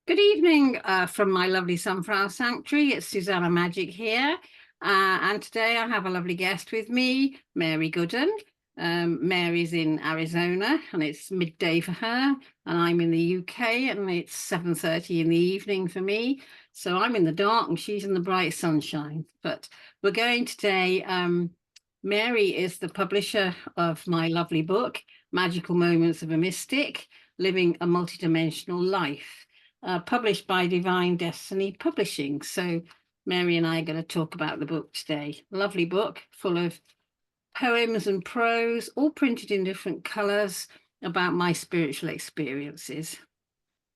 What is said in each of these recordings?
Good evening from my lovely Sunflower Sanctuary. It's Suzanna Magic here. And today I have a lovely guest with me, Mary Gooden. Mary's in Arizona and it's midday for her, and I'm in the UK and it's 7:30 in the evening for me. So I'm in the dark and she's in the bright sunshine. But we're going today. Mary is the publisher of my lovely book, Magical Moments of a Mystic, Living a Multidimensional Life, published by Divine Destiny Publishing. So Mary and I are going to talk about the book today. Lovely book full of poems and prose, all printed in different colors about my spiritual experiences.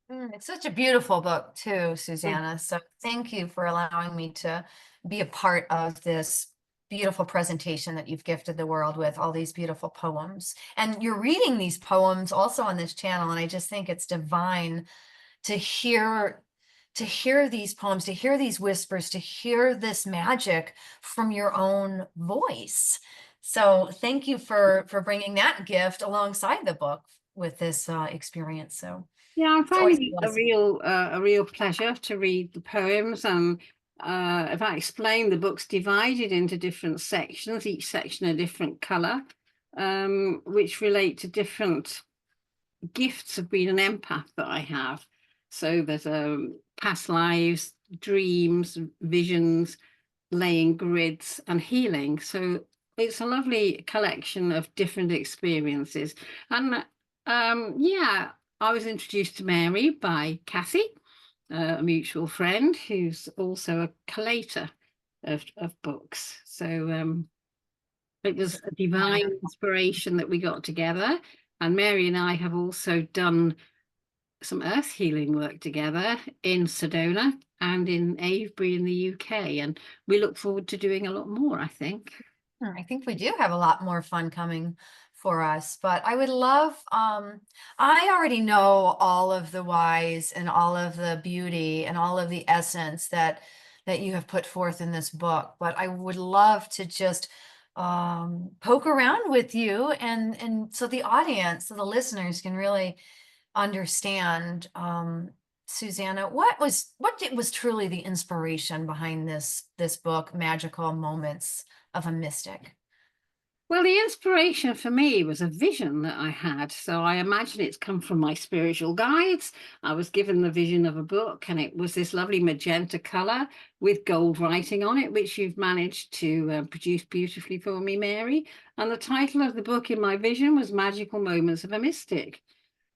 It's such a beautiful book too, Susanna. So thank you for allowing me to be a part of this beautiful presentation that you've gifted the world with, all these beautiful poems. And you're reading these poems also on this channel, and I just think it's divine to hear these poems, to hear these whispers, to hear this magic from your own voice. So thank you for bringing that gift alongside the book with this experience. So Yeah, I'm it's always finding a it blessing. a real pleasure to read the poems. And if I explain, the book's divided into different sections, each section a different color, which relate to different gifts of being an empath that I have. So there's past lives, dreams, visions, laying grids, and healing. So it's a lovely collection of different experiences. And yeah, I was introduced to Mary by Kathy, a mutual friend who's also a collator of books. So it was a divine Wonderful. inspiration that we got together. And Mary and I have also done some earth healing work together in Sedona and in Avebury in the UK. And we look forward to doing a lot more, I think. I think we do have a lot more fun coming for us, but I would love, I already know all of the whys and all of the beauty and all of the essence that you have put forth in this book, but I would love to just poke around with you and so the audience, so the listeners can really understand, Susanna, what was truly the inspiration behind this book, Magical Moments of a Mystic? Well, the inspiration for me was a vision that I had. So I imagine it's come from my spiritual guides. I was given the vision of a book, and it was this lovely magenta color with gold writing on it, which you've managed to produce beautifully for me, Mary. And the title of the book in my vision was Magical Moments of a Mystic.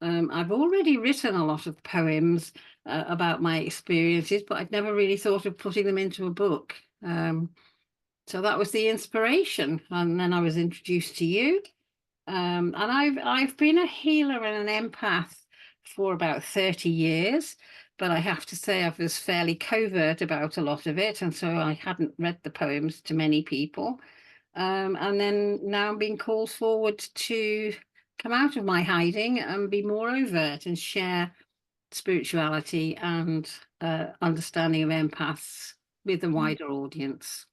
I've already written a lot of poems about my experiences, but I'd never really thought of putting them into a book. So that was the inspiration, and then I was introduced to you. And I've been a healer and an empath for about 30 years, but I have to say I was fairly covert about a lot of it, and so I hadn't read the poems to many people. And then now I'm being called forward to come out of my hiding and be more overt and share spirituality and understanding of empaths with a wider audience.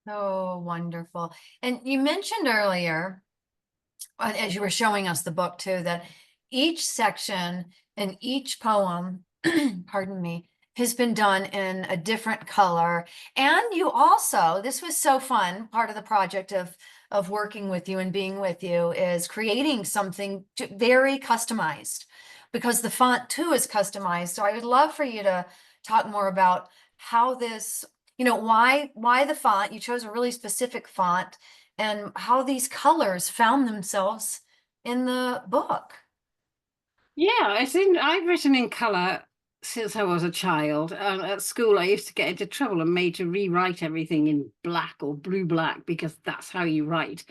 Oh, wonderful. And you mentioned earlier, as you were showing us the book too, that each section and each poem, pardon me, has been done in a different color. And you also, this was so fun, part of the project of working with you and being with you is creating something very customized, because the font too is customized. So I would love for you to talk more about how this, why the font, you chose a really specific font, and how these colors found themselves in the book. Yeah, I've written in colour since I was a child. At school, I used to get into trouble and made to rewrite everything in black or blue-black because that's how you write.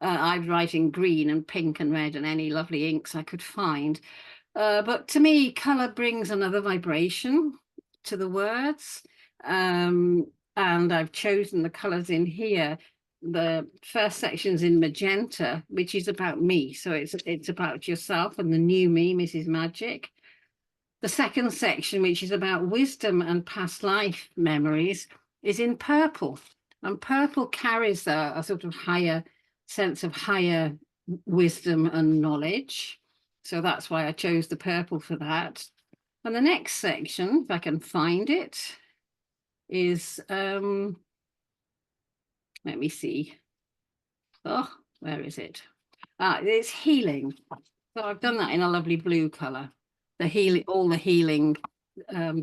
I'd write in green and pink and red and any lovely inks I could find. But to me, colour brings another vibration to the words. Um, and I've chosen the colours in here. The first section's in magenta, which is about me. So it's about yourself and the new me, Mrs. Magic. The second section, which is about wisdom and past life memories, is in purple. And purple carries a sort of higher sense of higher wisdom and knowledge. So that's why I chose the purple for that. And the next section, if I can find it, is, let me see. Oh, where is it? It's healing. So I've done that in a lovely blue color. The healing, all the healing,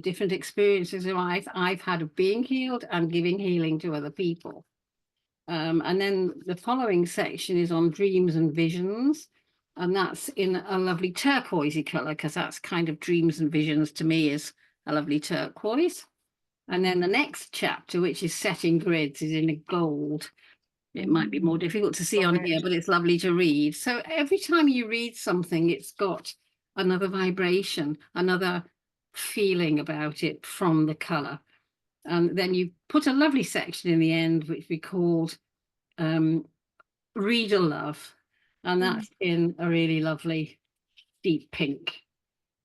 different experiences that I've had of being healed and giving healing to other people. And then the following section is on dreams and visions. And that's in a lovely turquoisey color, because that's kind of dreams and visions to me is a lovely turquoise. And then the next chapter, which is setting grids, is in a gold. It might be more difficult to see on here, but it's lovely to read. So every time you read something, it's got another vibration, another feeling about it from the color. And then you put a lovely section in the end, which we called Reader Love. And that's in a really lovely deep pink,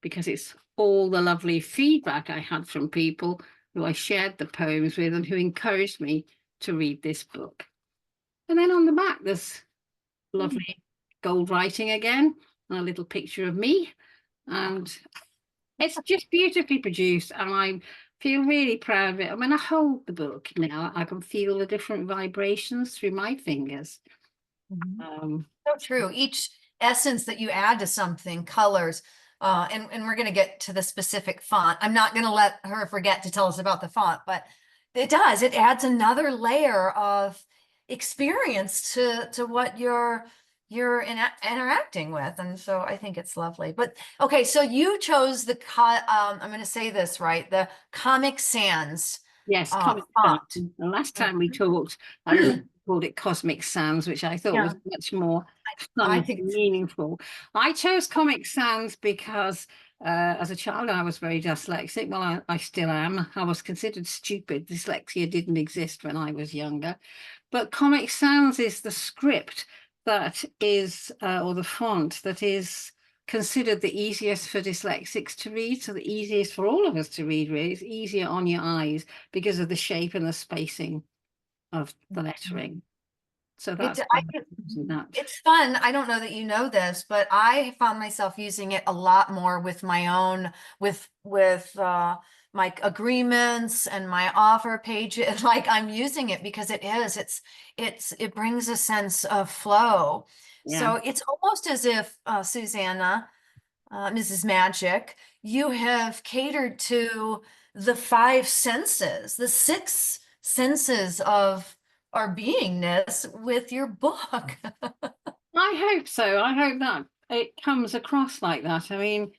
because it's all the lovely feedback I had from people who I shared the poems with and who encouraged me to read this book. And then on the back, there's lovely gold writing again, and a little picture of me. And it's just beautifully produced, and I feel really proud of it. When I hold the book now, I can feel the different vibrations through my fingers. So true. Each essence that you add to something, colors, and we're going to get to the specific font. I'm not going to let her forget to tell us about the font, but it does. It adds another layer of experience to what you're interacting with, and so I think it's lovely. But okay, so you chose the I'm going to say this right, the Comic Sans Yes, Comic font. Sans. The last time we talked, I called it Cosmic Sans, which I thought Yeah, was much more I fun think and meaningful. I chose Comic Sans because as a child I was very dyslexic. Well, I still am. I was considered stupid. Dyslexia didn't exist when I was younger. But Comic Sans is the script that is, or the font that is considered the easiest for dyslexics to read. So the easiest for all of us to read, really. It's easier on your eyes because of the shape and the spacing of the lettering. So that's that. It's fun. I don't know that you know this, but I found myself using it a lot more with my own, with my agreements and my offer pages. Like I'm using it because it brings a sense of flow. Yeah. So it's almost as if Suzanna, Mrs. Magic, you have catered to the five senses, the six senses of our beingness with your book. I hope so. I hope that it comes across like that. I mean,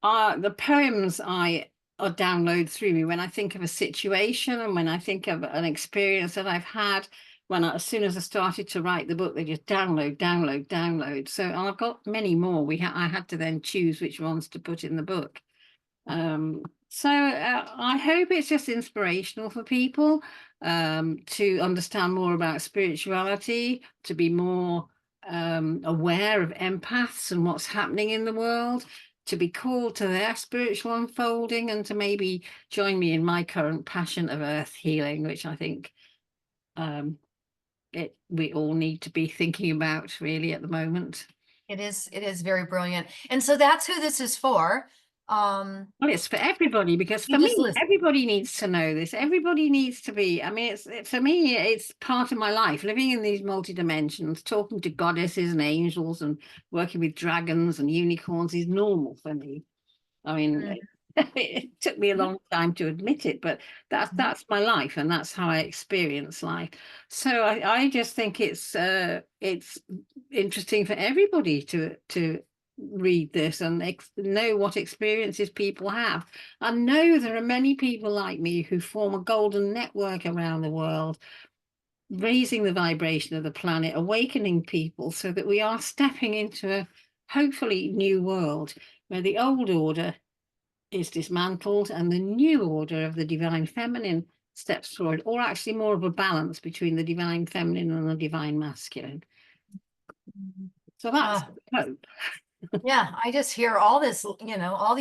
the poems I download through me when I think of a situation and when I think of an experience that I've had. As soon as I started to write the book, they just download, download, download. So I've got many more. I had to then choose which ones to put in the book. So I hope it's just inspirational for people to understand more about spirituality, to be more aware of empaths and what's happening in the world, to be called to their spiritual unfolding, and to maybe join me in my current passion of earth healing, which I think we all need to be thinking about really at the moment. It is very brilliant. And so that's who this is for. Well, it's for everybody, because for You just me, listen. everybody needs to know this. Everybody needs to be. I mean, for me, it's part of my life, living in these multi-dimensions, talking to goddesses and angels and working with dragons and unicorns is normal for me. I mean, it took me a long time to admit it, but that's my life, and that's how I experience life. So I just think it's interesting for everybody to read this and know what experiences people have. I know there are many people like me who form a golden network around the world, raising the vibration of the planet, awakening people, so that we are stepping into a hopefully new world where the old order is dismantled and the new order of the divine feminine steps forward, or actually more of a balance between the divine feminine and the divine masculine. So that's hope. Yeah, I just hear all this, all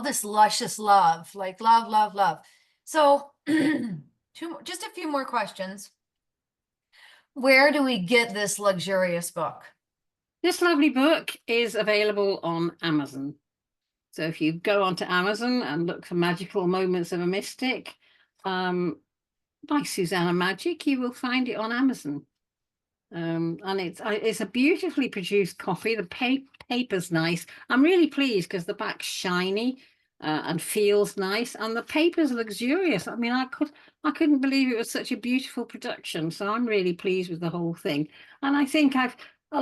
this luscious love, like love, love, love. So just a few more questions. Where do we get this luxurious book? This lovely book is available on Amazon. So if you go onto Amazon and look for Magical Moments of a Mystic, by Suzanna Magic, you will find it on Amazon. And it's a beautifully produced copy. The paper's nice. I'm really pleased because the back's shiny and feels nice, and the paper's luxurious. I mean, I couldn't believe it was such a beautiful production. So I'm really pleased with the whole thing. And I think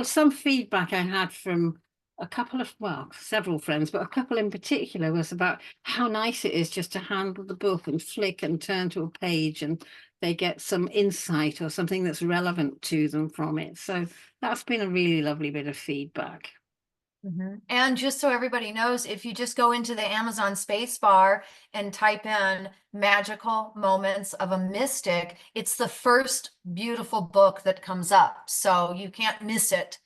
some feedback I had from a couple of, well, several friends, but a couple in particular, was about how nice it is just to handle the book and flick and turn to a page, and they get some insight or something that's relevant to them from it. So that's been a really lovely bit of feedback. And just so everybody knows, if you just go into the Amazon space bar and type in Magical Moments of a Mystic, it's the first beautiful book that comes up. So you can't miss it.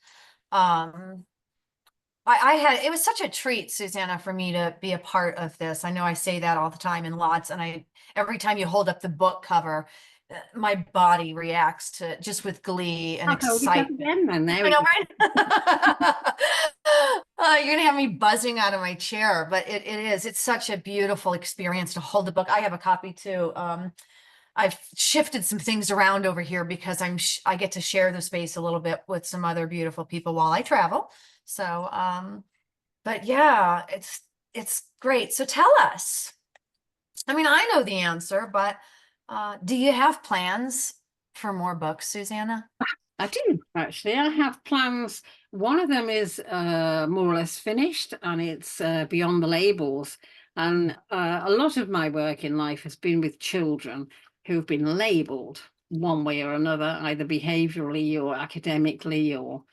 It was such a treat, Susanna, for me to be a part of this. I know I say that all the time in lots, and every time you hold up the book cover, my body reacts to just with glee and I'll hold it up excitement. again then. There I we know, go. right? You're gonna have me buzzing out of my chair, but it's such a beautiful experience to hold the book. I have a copy too. I've shifted some things around over here because I get to share the space a little bit with some other beautiful people while I travel. So, but yeah, it's great. So tell us. I mean, I know the answer, but do you have plans for more books, Susanna? I do actually. I have plans. One of them is more or less finished, and it's Beyond the Labels. And a lot of my work in life has been with children who've been labeled one way or another, either behaviorally or academically or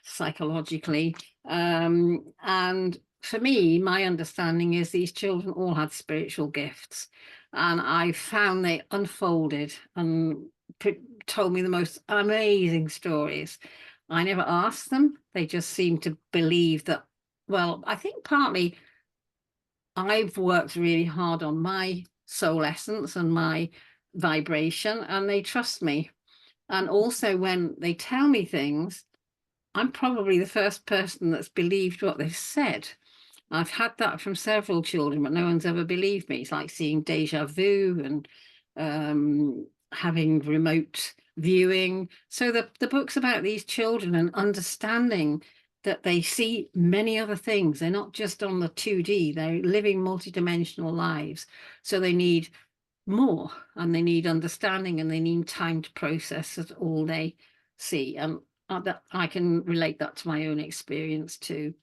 psychologically. And for me, my understanding is these children all had spiritual gifts. And I found they unfolded and told me the most amazing stories. I never asked them. They just seemed to believe that, well, I think partly I've worked really hard on my soul essence and my vibration, and they trust me. And also, when they tell me things, I'm probably the first person that's believed what they've said. I've had that from several children, but no one's ever believed me. It's like seeing deja vu and having remote viewing. So the book's about these children and understanding that they see many other things. They're not just on the 2D, they're living multidimensional lives. So they need more, and they need understanding, and they need time to process it all they see. And that I can relate that to my own experience too.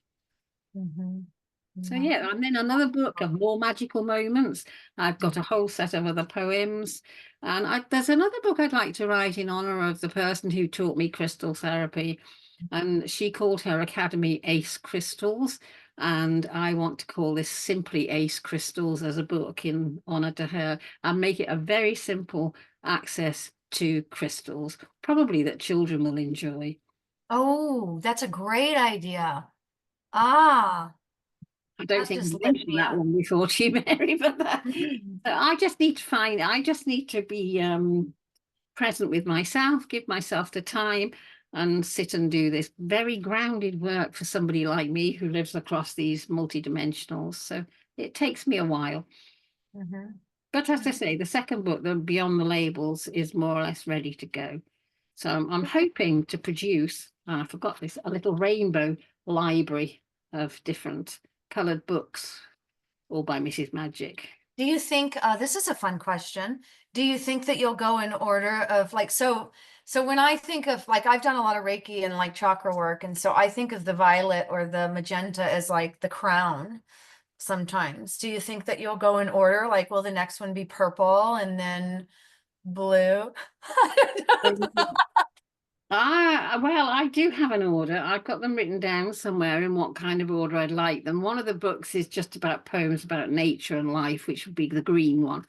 So Yeah. yeah, and then another book of more magical moments. I've got a whole set of other poems, and there's another book I'd like to write in honor of the person who taught me crystal therapy, and she called her academy Ace Crystals, and I want to call this simply Ace Crystals as a book in honor to her, and make it a very simple access to crystals, probably that children will enjoy. Oh, that's a great idea. Ah, I don't that think just I lit mentioned me that up. one before to you, Mary, but I just need to be present with myself, give myself the time, and sit and do this very grounded work for somebody like me who lives across these multidimensionals. So it takes me a while. But as I say, the second book, the Beyond the Labels, is more or less ready to go. So I'm hoping to produce, and I forgot this, a little rainbow library of different coloured books, all by Mrs. Magic. Do you think, this is a fun question. Do you think that you'll go in order of like, so when I think of like, I've done a lot of Reiki and like chakra work. And so I think of the violet or the magenta as like the crown sometimes. Do you think that you'll go in order? Like, will the next one be purple and then blue? Well, I do have an order. I've got them written down somewhere in what kind of order I'd like them. One of the books is just about poems about nature and life, which would be the green one.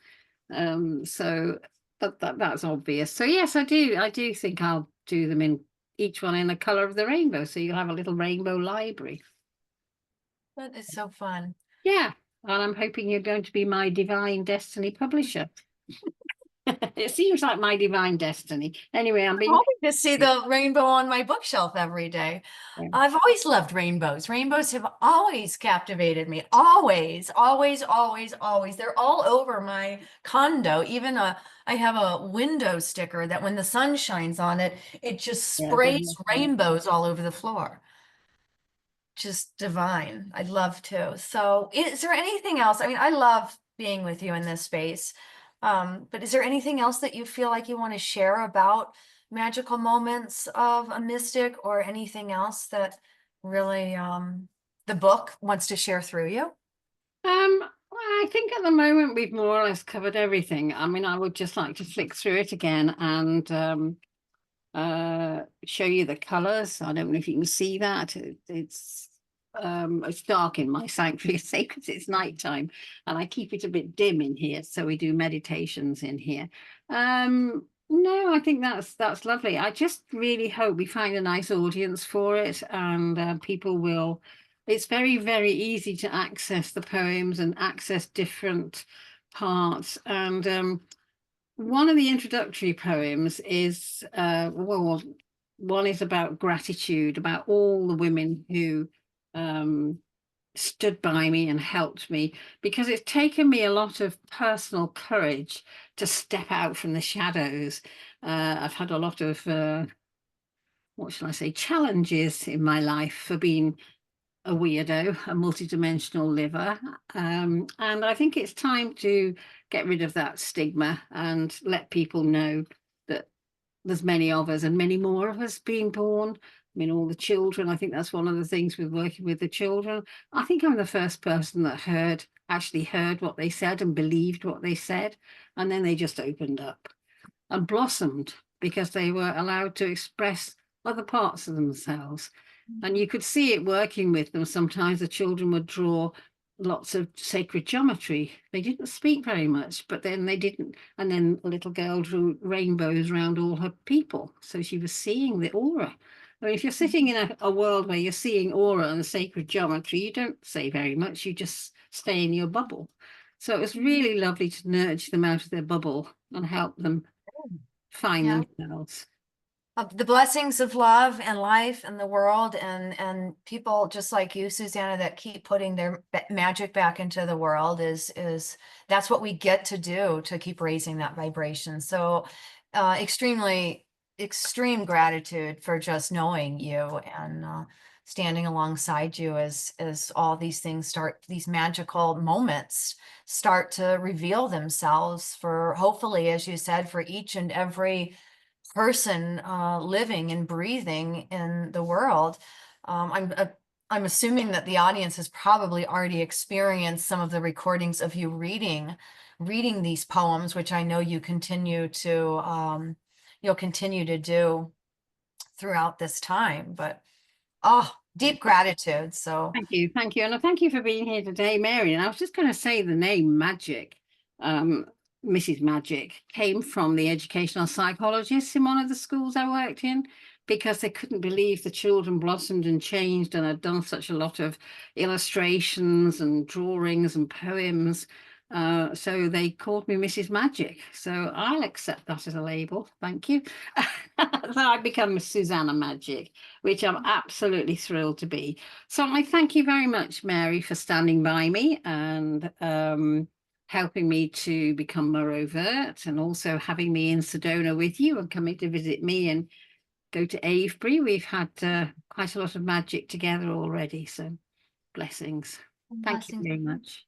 So that's obvious. So yes, I do think I'll do them in each one in the color of the rainbow. So you'll have a little rainbow library. That is so fun. Yeah. And I'm hoping you're going to be my divine destiny publisher. It seems like my divine destiny. Anyway, I'm being Hoping to see the rainbow on my bookshelf every day. yeah, I've always loved rainbows. Rainbows have always captivated me. Always, always, always, always. They're all over my condo. Even I have a window sticker that when the sun shines on it, it just yeah, they're sprays lovely. rainbows all over the floor. Just divine. I'd love to. So is there anything else? I mean, I love being with you in this space. But is there anything else that you feel like you want to share about magical moments of a mystic, or anything else that really the book wants to share through you? I think at the moment we've more or less covered everything. I mean, I would just like to flick through it again and show you the colors. I don't know if you can see that. It's dark in my sanctuary, say, because it's nighttime, and I keep it a bit dim in here. So we do meditations in here. No, I think that's lovely. I just really hope we find a nice audience for it, and people will. It's very, very easy to access the poems and access different parts. And one of the introductory poems is, well, one is about gratitude, about all the women who um, stood by me and helped me, because it's taken me a lot of personal courage to step out from the shadows. I've had a lot of, what shall I say, challenges in my life for being a weirdo, a multidimensional liver. And I think it's time to get rid of that stigma and let people know that there's many of us and many more of us being born. I mean, all the children, I think that's one of the things with working with the children. I think I'm the first person that actually heard what they said and believed what they said. And then they just opened up and blossomed because they were allowed to express other parts of themselves. And you could see it working with them. Sometimes the children would draw lots of sacred geometry. They didn't speak very much, but then they didn't. And then a little girl drew rainbows around all her people. So she was seeing the aura. I mean, if you're sitting in a world where you're seeing aura and sacred geometry, you don't say very much. You just stay in your bubble. So it was really lovely to nurture them out of their bubble and help them find Yeah. themselves. Of the blessings of love and life and the world, and people just like you, Susanna, that keep putting their magic back into the world is that's what we get to do, to keep raising that vibration. So extreme gratitude for just knowing you and standing alongside you as all these things start, these magical moments start to reveal themselves for, hopefully, as you said, for each and every person living and breathing in the world. I'm assuming that the audience has probably already experienced some of the recordings of you reading these poems, which I know you continue to you'll continue to do throughout this time. But oh, deep gratitude. So Thank you, thank you, and I thank you for being here today, Mary. And I was just going to say the name Magic, um, Mrs. Magic, came from the educational psychologists in one of the schools I worked in, because they couldn't believe the children blossomed and changed and had done such a lot of illustrations and drawings and poems. So they called me Mrs. Magic. So I'll accept that as a label. Thank you. So I become Suzanna Magic, which I'm absolutely thrilled to be. So I thank you very much, Mary, for standing by me and helping me to become more overt, and also having me in Sedona with you and coming to visit me and go to Avebury. We've had quite a lot of magic together already. So blessings. Thank you blessings. very much.